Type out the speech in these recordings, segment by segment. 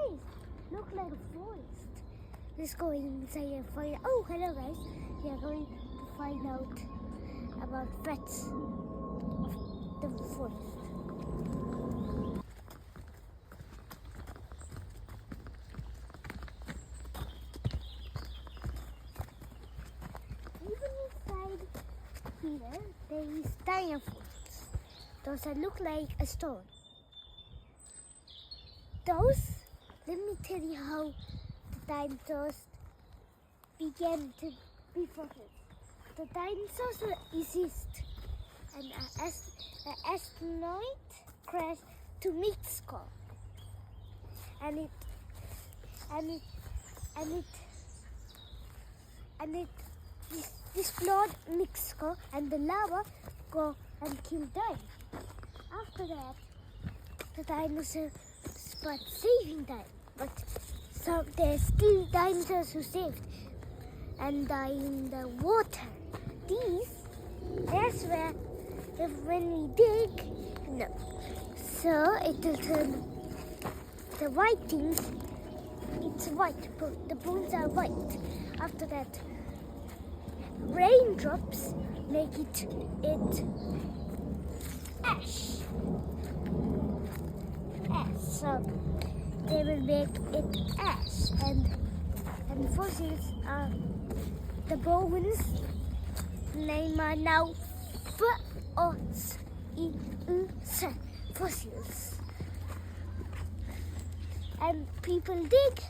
guys, look like a forest. Let's go inside and find out. Oh, hello guys. We are going to find out about threats of the forest. Even inside here, there is dinosaurs. Those that look like a stone. Let me tell you how the dinosaurs began to be fossils. The dinosaurs exist, and an asteroid crashed to Mexico, and it explored Mexico, and the lava go and killed them. After that, the dinosaurs start saving them, but there's still dinosaurs who saved and die in the water. That's where when we dig, no. So it will turn the white things. It's white, but the bones are white. After that, raindrops make it ash. So they will make it ash, and fossils are the bones. Name are now fossils. And people dig,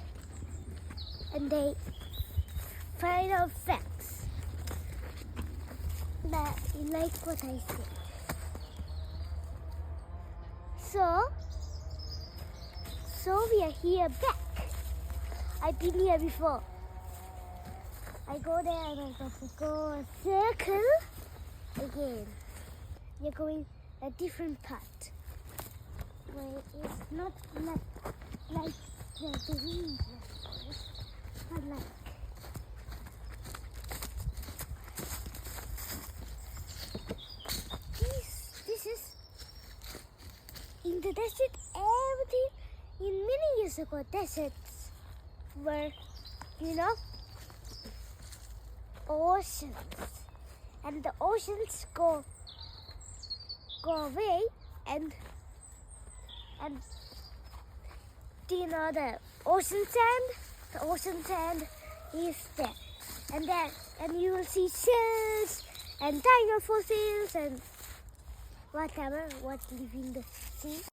and they find out facts. That you like what I said. So we are here back. I've been here before. I go there and I got to go a circle again. We're going a different path. Where it's not like the wind, but like this is in the desert. Everything in many years ago, deserts were, oceans, and the oceans go away, and the ocean sand is there, and you will see shells and dino fossils and whatever what live in the sea.